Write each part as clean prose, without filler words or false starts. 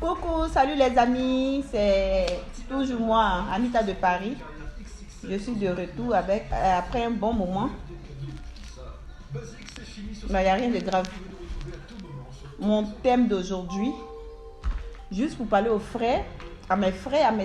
Coucou, salut les amis, c'est toujours moi, Anita de Paris. Je suis de retour après un bon moment. Il n'y a rien de grave. Mon thème d'aujourd'hui, juste pour parler aux frères, à mes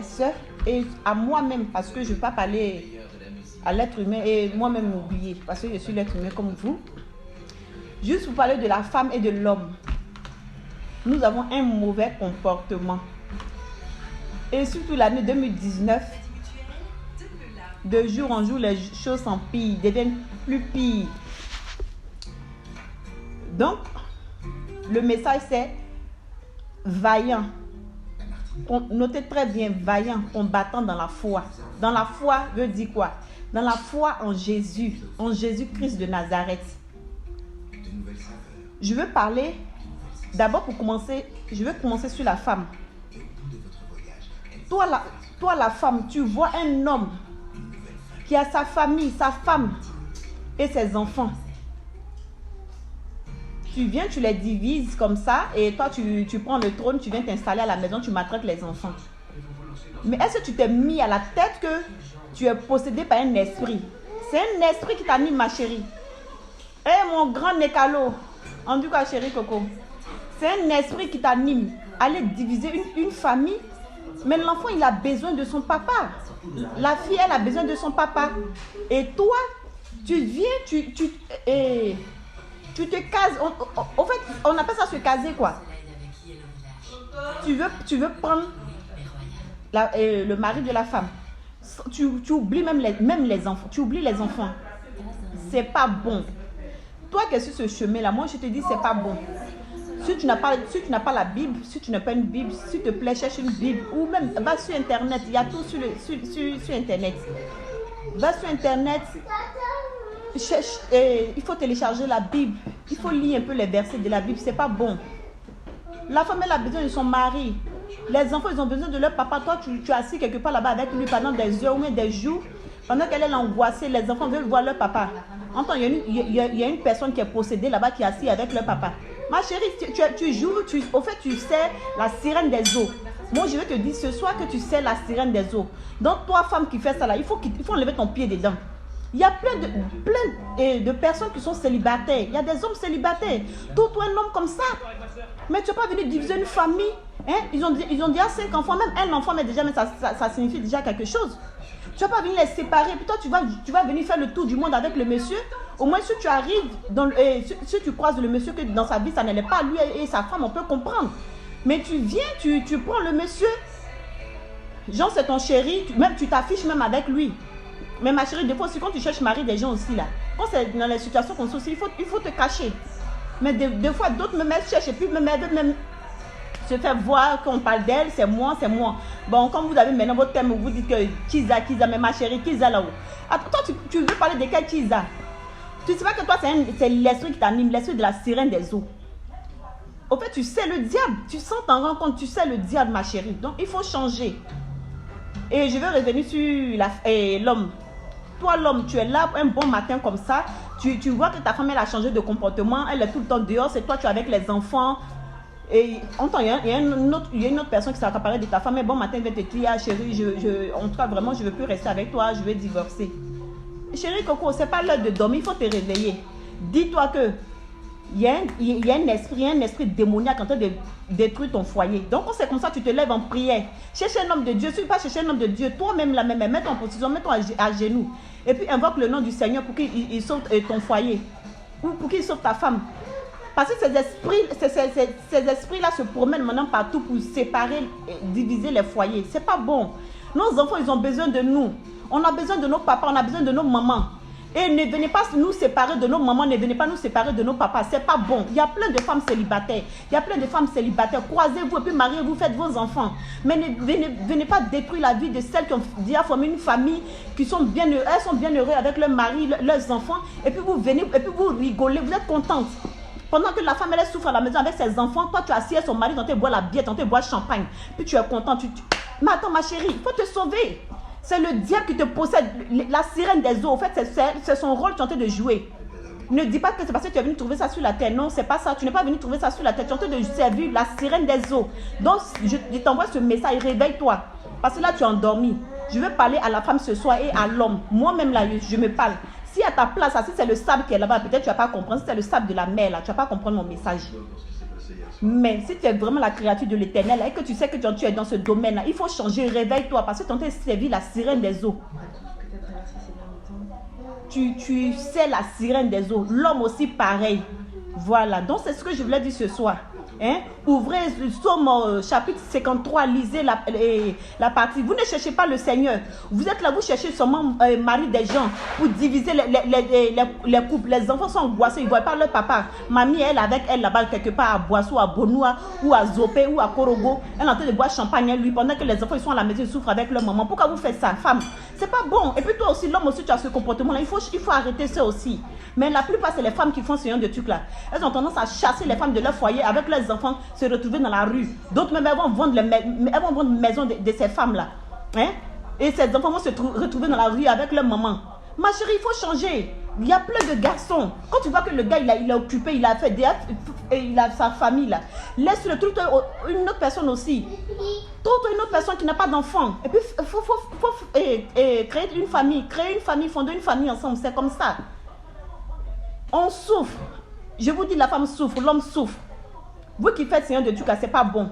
soeurs et à moi-même, parce que je ne veux pas parler à l'être humain et moi-même m'oublier, parce que je suis l'être humain comme vous. Juste pour parler de la femme et de l'homme. Nous avons un mauvais comportement. Et surtout l'année 2019, de jour en jour, les choses s'empirent, deviennent plus pires. Donc, le message c'est vaillant. Notez très bien, vaillant, combattant dans la foi. Dans la foi veut dire quoi? Dans la foi en Jésus-Christ de Nazareth. Je veux parler, d'abord pour commencer, je veux commencer sur la femme. Toi la femme, tu vois un homme qui a sa famille, sa femme et ses enfants. Tu viens, tu les divises comme ça et toi tu prends le trône, tu viens t'installer à la maison, tu maltraites les enfants. Mais est-ce que tu t'es mis à la tête que tu es possédé par un esprit? C'est un esprit qui t'anime, ma chérie. Eh mon grand Nekalo, en tout cas chérie Coco, c'est un esprit qui t'anime. Allez diviser une famille, mais l'enfant il a besoin de son papa. La fille elle a besoin de son papa. Et toi, tu viens, tu te cases. En fait, on appelle ça se caser quoi. Tu veux prendre le mari de la femme. Tu oublies même les enfants. Tu oublies les enfants. C'est pas bon. Toi qui es sur ce chemin-là, moi je te dis c'est pas bon. Si tu n'as pas la Bible, si tu n'as pas une Bible, s'il te plaît, cherche une Bible. Ou même va sur Internet. Il y a tout sur Internet. Va sur Internet. Cherche, il faut télécharger la Bible. Il faut lire un peu les versets de la Bible. C'est pas bon. La femme elle a besoin de son mari. Les enfants ils ont besoin de leur papa. Toi tu es assis quelque part là-bas avec lui pendant des heures ou même des jours. Pendant qu'elle est angoissée, les enfants veulent voir leur papa. Entends, il y a une personne qui est possédée là-bas qui est assise avec leur papa. Ma chérie, tu joues, au fait tu sais la sirène des eaux. Moi je vais te dire ce soir que tu sais la sirène des eaux. Donc toi femme qui fais ça là, il faut enlever ton pied dedans. Il y a plein de personnes qui sont célibataires. Il y a des hommes célibataires. Toi un homme comme ça. Mais tu n'as pas venu diviser une famille. Hein? Ils ont déjà 5 enfants. Même un enfant, mais déjà, ça signifie déjà quelque chose. Tu n'as pas venu les séparer. Puis toi, tu vas venir faire le tour du monde avec le monsieur. Au moins, si tu arrives, si tu croises le monsieur, que dans sa vie, ça n'allait pas lui et sa femme, on peut comprendre. Mais tu viens, tu prends le monsieur. Genre, c'est ton chéri. Tu t'affiches même avec lui. Mais ma chérie, des fois aussi, quand tu cherches mari des gens aussi là, quand c'est dans les situations comme ça aussi, il faut te cacher. Mais des fois, d'autres me cherchent et puis même se faire voir qu'on parle d'elle, c'est moi. Bon, comme vous avez maintenant votre thème, vous dites que Kiza, mais ma chérie, Kiza là-haut. Attends, toi, tu veux parler de quel Kiza? Tu sais pas que toi, c'est l'esprit qui t'anime, l'esprit de la sirène des eaux. Au fait, tu sais le diable, tu sens t'en rends compte, tu sais le diable, ma chérie. Donc, il faut changer. Et je vais revenir sur l'homme. Toi l'homme, tu es là un bon matin comme ça, tu vois que ta femme elle a changé de comportement, elle est tout le temps dehors, c'est toi tu es avec les enfants. Et il y a une autre personne qui s'est accaparée de ta femme, mais bon matin elle va te dire, ah, chérie, en tout cas vraiment je ne veux plus rester avec toi, je vais divorcer. Chérie Coco, c'est pas l'heure de dormir, il faut te réveiller. Dis-toi que il y a un esprit démoniaque en train de détruire ton foyer. Donc quand c'est comme ça, tu te lèves en prière. Cherche un homme de Dieu. Si tu ne veux pas chercher un homme de Dieu, toi-même la même, mets-toi en position, mets-toi à genoux. Et puis invoque le nom du Seigneur pour qu'il sauve ton foyer. Ou pour qu'il sauve ta femme. Parce que ces esprits-là se promènent maintenant partout pour séparer, diviser les foyers. C'est pas bon. Nos enfants, ils ont besoin de nous. On a besoin de nos papas, on a besoin de nos mamans. Et ne venez pas nous séparer de nos mamans, ne venez pas nous séparer de nos papas. C'est pas bon. Il y a plein de femmes célibataires. Croisez-vous et puis mariez-vous, faites vos enfants. Mais ne venez pas détruire la vie de celles qui ont déjà formé une famille, elles sont bien heureuses avec leur mari, leurs enfants. Et puis vous venez, et puis vous rigolez, vous êtes contente. Pendant que la femme elle souffre à la maison avec ses enfants, toi tu as assis à son mari, tu te bois la bière, tu te bois champagne. Puis tu es contente. Mais attends ma chérie, il faut te sauver. C'est le diable qui te possède, la sirène des eaux. En fait, c'est son rôle que tu es en train de jouer. Ne dis pas que c'est parce que tu es venu trouver ça sur la terre. Non, c'est pas ça. Tu n'es pas venu trouver ça sur la terre. Tu es en train de servir la sirène des eaux. Donc, je t'envoie ce message. Réveille-toi. Parce que là, tu es endormi. Je veux parler à la femme ce soir et à l'homme. Moi-même, là, je me parle. Si à ta place, si c'est le sable qui est là-bas, peut-être tu ne vas pas comprendre. Si c'est le sable de la mer, là, tu ne vas pas comprendre mon message. Mais si tu es vraiment la créature de l'Éternel et que tu sais que tu es dans ce domaine-là, il faut changer. Réveille-toi parce que tu es en train de servir la sirène des eaux. Tu sais la sirène des eaux. L'homme aussi pareil. Voilà. Donc c'est ce que je voulais dire ce soir. Hein? Ouvrez le Psaume chapitre 53, lisez la partie. Vous ne cherchez pas le Seigneur. Vous êtes là, vous cherchez seulement mari des gens pour diviser les couples. Les enfants sont angoissés, ils ne voient pas leur papa. Mamie, elle avec elle là-bas quelque part à Boissou, à Bonoua, ou à Zopé, ou à Korogo. Elle est en train de boire champagne lui pendant que les enfants ils sont à la maison, ils souffrent avec leur maman. Pourquoi vous faites ça, femme? C'est pas bon. Et puis toi aussi, l'homme aussi, tu as ce comportement-là. Il faut arrêter ça aussi. Mais la plupart, c'est les femmes qui font ce genre de trucs-là. Elles ont tendance à chasser les femmes de leur foyer avec leurs enfants, se retrouver dans la rue. D'autres même, elles vont vendre une maison de ces femmes-là. Hein? Et ces enfants vont se retrouver dans la rue avec leur maman. Ma chérie, il faut changer. Il y a plein de garçons. Quand tu vois que le gars, il est occupé, il a fait il a sa famille là. Laisse-le tout une autre personne aussi. Une autre personne qui n'a pas d'enfant. Et puis, il faut créer une famille, fonder une famille ensemble. C'est comme ça. On souffre. Je vous dis, la femme souffre, l'homme souffre. Vous qui faites ce genre de trucs, c'est pas bon.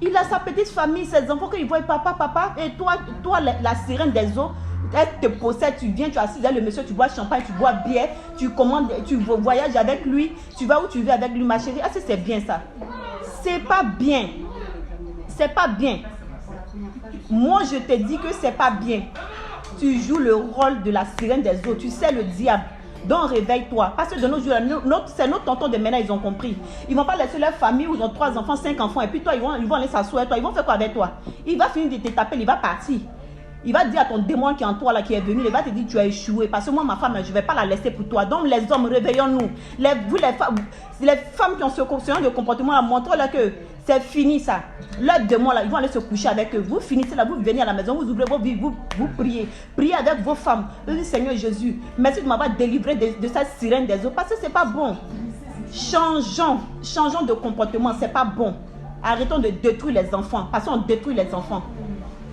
Il a sa petite famille, ses enfants, qu'ils voient papa, et toi la sirène des eaux, elle te possède, tu viens, tu assises avec le monsieur, tu bois champagne, tu bois bière, tu commandes, tu voyages avec lui, tu vas où tu veux avec lui, ma chérie. Ah, c'est bien ça. C'est pas bien. C'est pas bien. Moi, je te dis que c'est pas bien. Tu joues le rôle de la sirène des eaux, tu sais le diable. Donc réveille-toi. Parce que de nos jours, c'est nos tontons de maintenant, ils ont compris. Ils ne vont pas laisser leur famille où ils ont 3 enfants, 5 enfants. Et puis toi, ils vont aller s'asseoir. Toi, ils vont faire quoi avec toi? Il va finir de te taper, il va partir. Il va dire à ton démon qui est en toi, là, qui est venu, il va te dire tu as échoué. Parce que moi, ma femme, je ne vais pas la laisser pour toi. Donc les hommes, réveillons-nous. Les femmes qui ont ce genre de comportement, là, montrez-leur que c'est fini ça. Leurs démons, là, ils vont aller se coucher avec eux. Vous finissez là, vous venez à la maison, vous ouvrez vos vies, vous priez. Priez avec vos femmes. Vous dites, Seigneur Jésus, merci de m'avoir délivré de cette sirène des eaux. Parce que ce n'est pas bon. Changeons de comportement, ce n'est pas bon. Arrêtons de détruire les enfants. Parce qu'on détruit les enfants.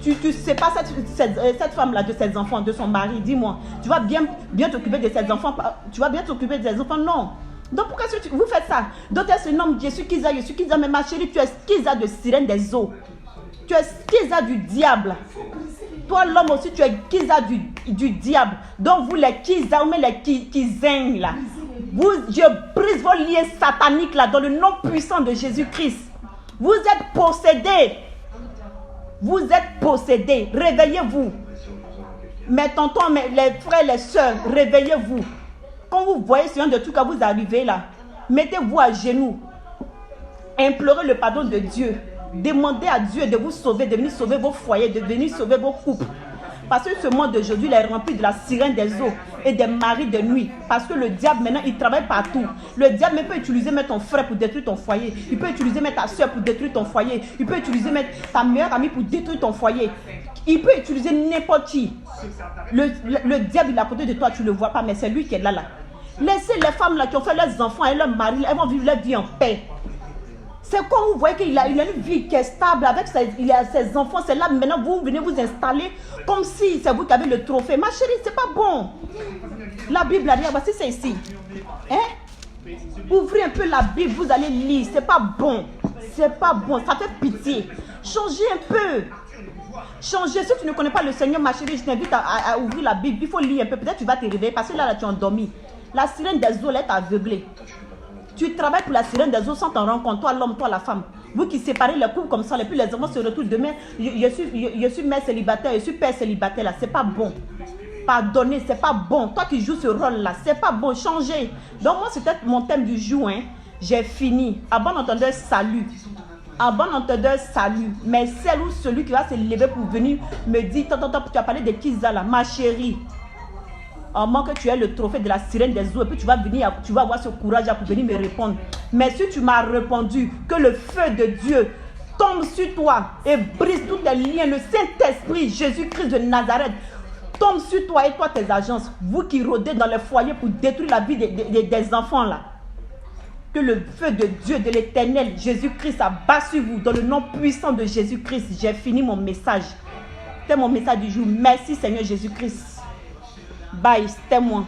Tu ne sais pas cette femme-là de ses enfants, de son mari, dis-moi. Tu vas bien t'occuper de ses enfants. Tu vas bien t'occuper de ses enfants, non. Donc pourquoi vous faites ça? Donc elle se nomme je suis Kiza, mais ma chérie, tu es Kiza de sirène des eaux. Tu es Kiza du diable. Toi l'homme aussi, tu es Kiza du diable. Donc vous les Kiza, ou les Kizeng là. Je brise vos liens sataniques là dans le nom puissant de Jésus-Christ. Vous êtes possédés. Vous êtes possédés. Réveillez-vous. Mes tontons, les frères, les soeurs, réveillez-vous. Quand vous voyez ce genre de truc, quand vous arrivez là, mettez-vous à genoux. Implorez le pardon de Dieu. Demandez à Dieu de vous sauver, de venir sauver vos foyers, de venir sauver vos couples. Parce que ce monde d'aujourd'hui est rempli de la sirène des eaux et des maris de nuit. Parce que le diable maintenant il travaille partout. Le diable même peut utiliser même ton frère pour détruire ton foyer. Il peut utiliser même ta soeur pour détruire ton foyer. Il peut utiliser même ta meilleure amie pour détruire ton foyer. Il peut utiliser n'importe qui. Le diable il est à côté de toi, tu ne le vois pas, mais c'est lui qui est là. Laissez les femmes là qui ont fait leurs enfants et leurs maris, elles vont vivre leur vie en paix. C'est quand vous voyez qu'il a une vie qui est stable avec il a ses enfants, c'est là maintenant vous venez vous installer comme si c'est vous qui avez le trophée. Ma chérie, c'est pas bon. La Bible, voici c'est ici. Hein? Ouvrez un peu la Bible, vous allez lire. C'est pas bon. C'est pas bon, ça fait pitié. Changez un peu. Changez. Si tu ne connais pas le Seigneur, ma chérie, je t'invite à ouvrir la Bible. Il faut lire un peu. Peut-être tu vas te réveiller parce que là tu es endormi. La sirène des eaux, elle est aveuglée. Tu travailles pour la sirène des eaux sans t'en rendre compte, toi l'homme, toi la femme. Vous qui séparez les couples comme ça, et puis les enfants se retrouvent demain. Je suis mère célibataire, je suis père célibataire là, c'est pas bon. Pardonnez, c'est pas bon. Toi qui joues ce rôle là, c'est pas bon, changez. Donc moi c'était mon thème du jour, hein. J'ai fini. À bon entendeur, salut. À bon entendeur, salut. Mais celle ou celui qui va se lever pour venir me dire, tu as parlé de Kiza là, ma chérie. À moins que tu aies le trophée de la sirène des eaux et puis tu vas venir, tu vas avoir ce courage pour venir me répondre. Mais si tu m'as répondu, que le feu de Dieu tombe sur toi et brise tous tes liens, le Saint-Esprit, Jésus-Christ de Nazareth, tombe sur toi et toi, tes agences. Vous qui rôdez dans les foyers pour détruire la vie des enfants là. Que le feu de Dieu, de l'Éternel, Jésus-Christ, abat sur vous. Dans le nom puissant de Jésus-Christ, j'ai fini mon message. C'est mon message du jour. Merci Seigneur Jésus-Christ. Bye, c'était moi.